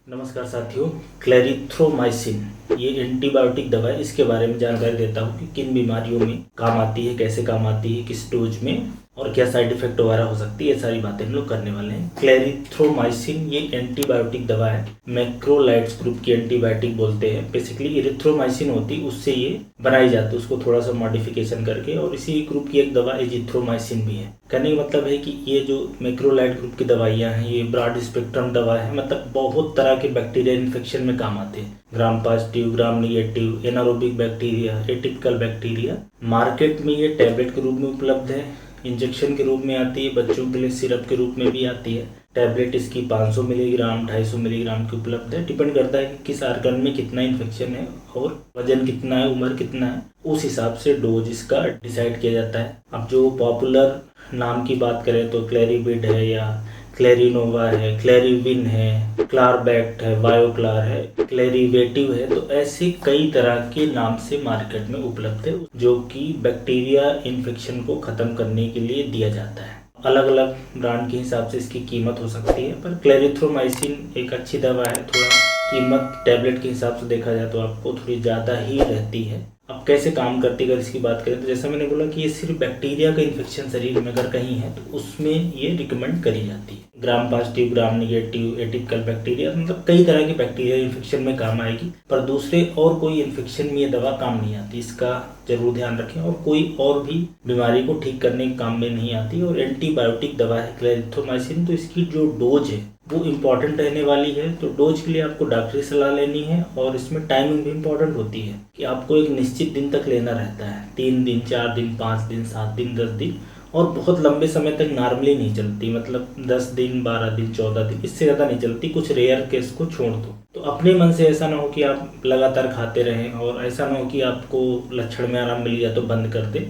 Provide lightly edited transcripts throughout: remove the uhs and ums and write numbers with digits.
नमस्कार साथियों, क्लेरिथ्रोमाइसिन ये एंटीबायोटिक दवा है। इसके बारे में जानकारी देता हूँ कि किन बीमारियों में काम आती है, कैसे काम आती है, किस डोज में और क्या साइड इफेक्ट वगैरह हो सकती है। ये सारी बातें हम लोग करने वाले हैं। क्लेरिथ्रोमाइसिन ये एंटीबायोटिक दवा है, मैक्रोलाइड्स ग्रुप की एंटीबायोटिक बोलते हैं। बेसिकली इरिथ्रोमाइसिन होती है, उससे ये बनाई जाती है, उसको थोड़ा सा मॉडिफिकेशन करके। और इसी ग्रुप की एक दवा एजिथ्रोमाइसिन भी है। कहने का मतलब है कि ये जो मैक्रोलाइड ग्रुप की दवाइयाँ हैं ये ब्रॉड स्पेक्ट्रम दवा है, मतलब बहुत तरह के बैक्टीरिया इन्फेक्शन में काम आते हैं। ग्राम पॉजिटिव, ग्राम negative, anaerobic bacteria, atypical bacteria. Market में ये टैबलेट के रूप में उपलब्ध है, इंजेक्शन के रूप में आती है, बच्चों के लिए सिरप के रूप में भी आती है। टैबलेट इसकी 500 मिलीग्राम 250 मिलीग्राम की उपलब्ध है। डिपेंड करता है कि किस आर्गन में कितना इन्फेक्शन है और वजन कितना है, उम्र कितना है, उस हिसाब से डोज इसका डिसाइड किया जाता है। अब जो पॉपुलर नाम की बात करें तो क्लैरिविड है या क्लैरिनोवा है, क्लैरिविन है, क्लारबैक्ट है, बायोक्लार है, क्लैरिवेटिव है। तो ऐसे कई तरह के नाम से मार्केट में उपलब्ध है जो कि बैक्टीरिया इन्फेक्शन को खत्म करने के लिए दिया जाता है। अलग अलग ब्रांड के हिसाब से इसकी कीमत हो सकती है, पर क्लेरिथ्रोमाइसिन एक अच्छी दवा है। थोड़ा कीमत टैबलेट के हिसाब से देखा जाए तो आपको थोड़ी ज़्यादा ही रहती है। अब कैसे काम करती है अगर इसकी बात करें तो जैसा मैंने बोला कि ये सिर्फ बैक्टीरिया का इन्फेक्शन शरीर में अगर कहीं है तो उसमें ये रिकमेंड करी जाती है। ग्राम पॉजिटिव, ग्राम निगेटिव, एटिपिकल बैक्टीरिया, मतलब कई तरह के बैक्टीरिया इन्फेक्शन में काम आएगी, पर दूसरे और कोई इन्फेक्शन में ये दवा काम नहीं आती। इसका जरूर ध्यान रखें। और कोई और भी बीमारी को ठीक करने के काम में नहीं आती और एंटीबायोटिक दवा है क्लेरिथ्रोमाइसिन। तो इसकी जो डोज है वो इम्पॉर्टेंट रहने वाली है। तो डोज के लिए आपको डॉक्टरी सलाह लेनी है और इसमें टाइमिंग भी इम्पॉर्टेंट होती है कि आपको एक निश्चित दिन तक लेना रहता है। 3 दिन, 4 दिन, 5 दिन, 7 दिन, 10 दिन, और बहुत लंबे समय तक नॉर्मली नहीं चलती। मतलब 10 दिन, 12 दिन, 14 दिन, इससे ज़्यादा नहीं चलती, कुछ रेयर केस को छोड़ दो। तो अपने मन से ऐसा ना हो कि आप लगातार खाते रहें और ऐसा ना हो कि आपको लक्षण में आराम मिल गया तो बंद कर दें।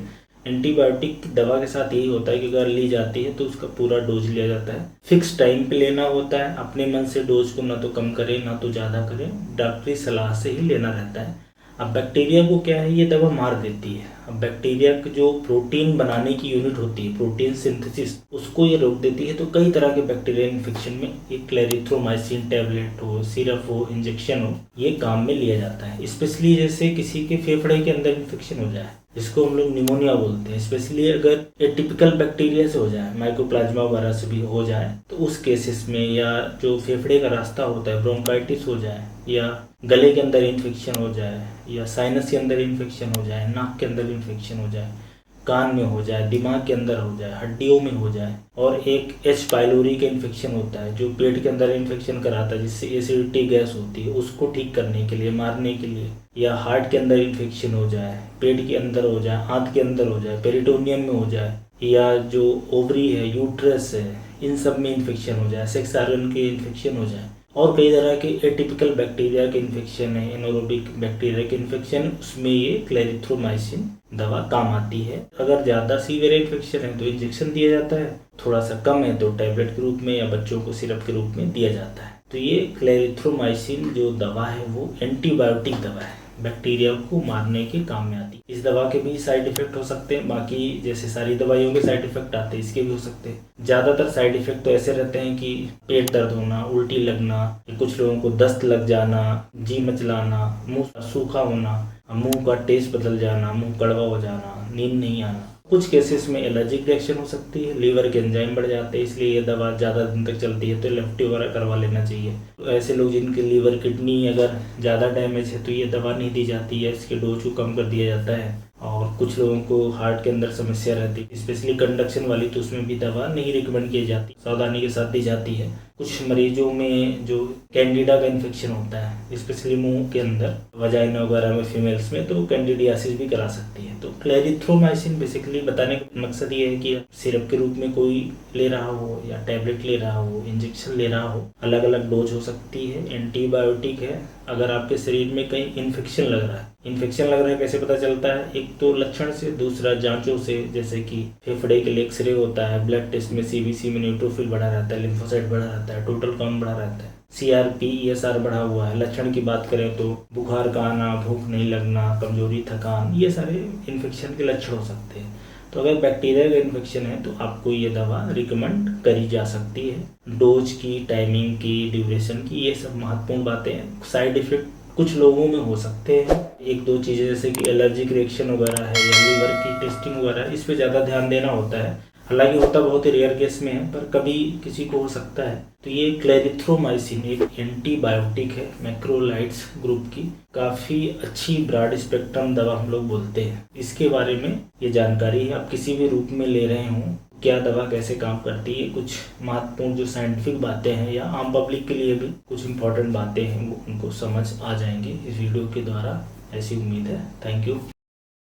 एंटीबायोटिक दवा के साथ यही होता है कि अगर ली जाती है तो उसका पूरा डोज लिया जाता है, फिक्स टाइम पे लेना होता है। अपने मन से डोज को ना तो कम करें ना तो ज़्यादा करें, डॉक्टरी सलाह से ही लेना रहता है। अब बैक्टीरिया को क्या है, ये दवा मार देती है। अब बैक्टीरिया की जो प्रोटीन बनाने की यूनिट होती है, प्रोटीन सिंथेसिस, उसको ये रोक देती है। तो कई तरह के बैक्टीरिया इन्फेक्शन में ये क्लेरिथ्रोमाइसिन टैबलेट हो, सिरप हो, इंजेक्शन हो, ये काम में लिया जाता है। स्पेशली जैसे किसी के फेफड़े के अंदर इन्फेक्शन हो जाए, जिसको हम लोग निमोनिया बोलते हैं, स्पेशली अगर एटिपिकल बैक्टीरिया से हो जाए, माइकोप्लाज्मा वगैरह से भी हो जाए, तो उस केसेस में, या जो फेफड़े का रास्ता होता है ब्रोंकाइटिस हो जाए, या गले के अंदर इन्फेक्शन हो जाए, या साइनस के अंदर इन्फेक्शन हो जाए, नाक के अंदर इन्फेक्शन हो जाए, कान में हो जाए, दिमाग के अंदर हो जाए, हड्डियों में हो जाए, और एक एच पाइलोरी का इन्फेक्शन होता है जो पेट के अंदर इन्फेक्शन कराता है, जिससे एसिडिटी गैस होती है, उसको ठीक करने के लिए, मारने के लिए, या हार्ट के अंदर इन्फेक्शन हो जाए, पेट के अंदर हो जाए, आंत के अंदर हो जाए, पेरिटोनियम में हो जाए, या जो ओवरी है, यूट्रस है, इन सब में इन्फेक्शन हो जाए, सेक्स ऑर्गन के इन्फेक्शन हो जाए, और कई तरह के एटिपिकल बैक्टीरिया के इन्फेक्शन है, एनारोबिक बैक्टीरिया के इन्फेक्शन, उसमें ये क्लेरिथ्रोमाइसिन दवा काम आती है। अगर ज़्यादा सीवियर इन्फेक्शन है तो इंजेक्शन दिया जाता है, थोड़ा सा कम है तो टैबलेट के रूप में या बच्चों को सिरप के रूप में दिया जाता है। तो ये क्लेरिथ्रोमाइसिन जो दवा है वो एंटीबायोटिक दवा है, बैक्टीरिया को मारने के काम में आती है। इस दवा के भी साइड इफेक्ट हो सकते हैं, बाकी जैसे सारी दवाइयों के साइड इफेक्ट आते हैं इसके भी हो सकते हैं। ज़्यादातर साइड इफेक्ट तो ऐसे रहते हैं कि पेट दर्द होना, उल्टी लगना, कुछ लोगों को दस्त लग जाना, जी मचलाना, मुंह सूखा होना, मुंह का टेस्ट बदल जाना, मुंह कड़वा हो जाना, नींद नहीं आना। कुछ केसेस में एलर्जिक रिएक्शन हो सकती है, लीवर के एंजाइम बढ़ जाते हैं, इसलिए ये दवा ज़्यादा दिन तक चलती है तो लेफ्टी वगैरह करवा लेना चाहिए। तो ऐसे लोग जिनके लीवर किडनी अगर ज़्यादा डैमेज है तो ये दवा नहीं दी जाती है, इसके डोज को कम कर दिया जाता है। और कुछ लोगों को हार्ट के अंदर समस्या रहती है, स्पेशली कंडक्शन वाली, तो उसमें भी दवा नहीं रिकमेंड की जाती, सावधानी के साथ दी जाती है। कुछ मरीजों में जो कैंडिडा का इन्फेक्शन होता है, स्पेशली मुंह के अंदर, वजाइना वगैरह में फीमेल्स में, तो कैंडिडियासिस भी करा सकती है। तो क्लेरिथ्रोमाइसिन बेसिकली बताने का मकसद ये है कि सिरप के रूप में कोई ले रहा हो या टैबलेट ले रहा हो, इंजेक्शन ले रहा हो, अलग अलग डोज हो सकती है। एंटीबायोटिक है। अगर आपके शरीर में कहीं इन्फेक्शन लग रहा है, इन्फेक्शन लग रहा है कैसे पता चलता है? एक तो लक्षण से, दूसरा जांचों से, जैसे कि फेफड़े के लिए एक्सरे होता है, ब्लड टेस्ट में सीबीसी में न्यूट्रोफिल बढ़ा रहता है, लिम्फोसाइट बढ़ा रहता है, टोटल काउंट बढ़ा रहता है, सीआरपी ईएसआर बढ़ा हुआ है। लक्षण की बात करें तो बुखार का आना, भूख नहीं लगना, कमजोरी, थकान, ये सारे इन्फेक्शन के लक्षण हो सकते हैं। तो अगर बैक्टीरिया का इन्फेक्शन है तो आपको ये दवा रिकमेंड करी जा सकती है। डोज की, टाइमिंग की, ड्यूरेशन की, ये सब महत्वपूर्ण बातें हैं। साइड इफेक्ट कुछ लोगों में हो सकते हैं, एक दो चीज़ें जैसे कि एलर्जिक रिएक्शन वगैरह है या लीवर की टेस्टिंग वगैरह है, इस पे ज़्यादा ध्यान देना होता है। हालांकि होता बहुत ही रेयर केस में है, पर कभी किसी को हो सकता है। तो ये क्लेरिथ्रोमाइसिन एक एंटीबायोटिक है, मैक्रोलाइड्स ग्रुप की काफ़ी अच्छी ब्रॉड स्पेक्ट्रम दवा हम लोग बोलते हैं। इसके बारे में ये जानकारी है, आप किसी भी रूप में ले रहे हों, क्या दवा कैसे काम करती है, कुछ महत्वपूर्ण जो साइंटिफिक बातें हैं या आम पब्लिक के लिए भी कुछ इंपॉर्टेंट बातें हैं वो उनको समझ आ जाएंगे इस वीडियो के द्वारा, ऐसी उम्मीद है। Thank you.